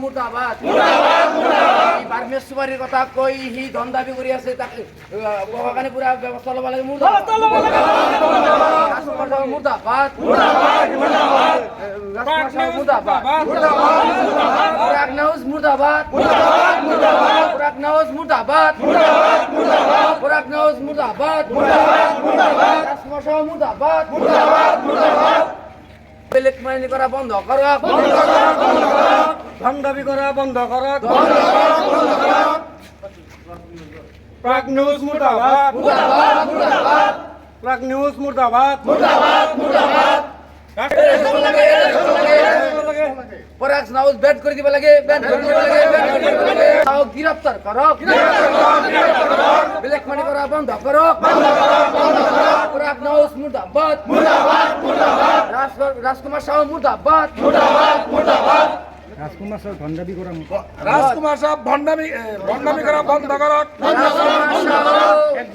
মুর্দাবাদ বার্মের সুপারির কথা কই হি ধন দাবি করি আছে তাকে ওখানে পুরা ব্যবস্থা লবা লাগে মুর্দাবাদ মুর্দাবাদ মুর্দাবাদ পুরাকনাউজ মুর্দাবাদ পুরাকনাউজ মুর্দাবাদ পুরাকনাউজ মুর্দাবাদ রাসমশাহ মুর্দাবাদ বেলেক মাইনি করা বন্ধ করক ধন দাবি করা বন্ধ করক প্রাগ নিউজ মুর্দাবাদ প্রাগ নিউজ মুর্দাবাদ পরাক্স নাউজ ব্যান করে দিবা লাগে ব্যান করে দিবা লাগে তাও গ্রেফতার করক বেলেক মাইনি করা বন্ধ করক পরাক্স নাউজ মুর্দাবাদ রাজকুমার শাহ মুর্দাবাদ রাজকুমার সাহেব ধন দাবি করা রাজকুমার সাহেব ভণ্ডামি করা বন্ধ করক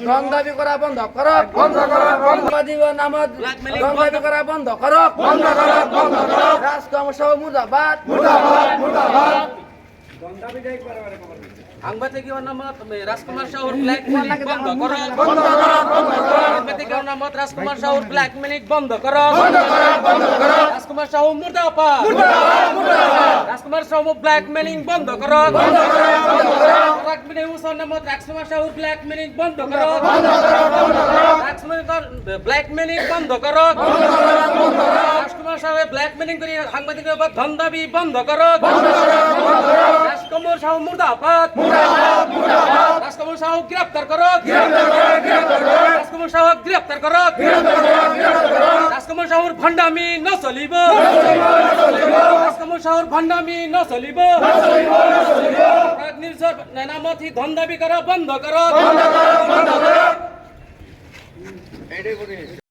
ধন দাবি করা বন্ধ করক নামাজ ধন দাবি করা বন্ধ করক রাজকুমার শাহ মুর্দাবাদ সাংবাদিকের নামত রাজকুমার শাহুর ব্ল্যাক মিনিট বন্ধ করো সাংবাদিকের নামত রাজকুমার শাহুর ব্ল্যাক মিনিট বন্ধ করো রাজকুমার শাহু মুর্দাবাদ রাজকুমার শাহু ব্ল্যাক মিনিট বন্ধ করো ব্ল্যাক মিনিট উসার নামত রাজকুমার শাহুর ব্ল্যাক মিনিট বন্ধ করো রাজকুমার ব্ল্যাক মিনিট বন্ধ করো রাজকুমার শাহু ব্ল্যাক মিনিট করে সাংবাদিকের উপর ধন দাবি বন্ধ করো রাজকুমার শাহু মুর্দাবাদ রাজকুমার শাহ গ্রেফতার করো রাজকুমার শাহ গ্রেফতার করো রাজকুমার শাহুর ভণ্ডামি ন চলিব রাজকুমার শাহুর ভণ্ডামি ন চলিব নামত ধন দাবি করা বন্ধ করো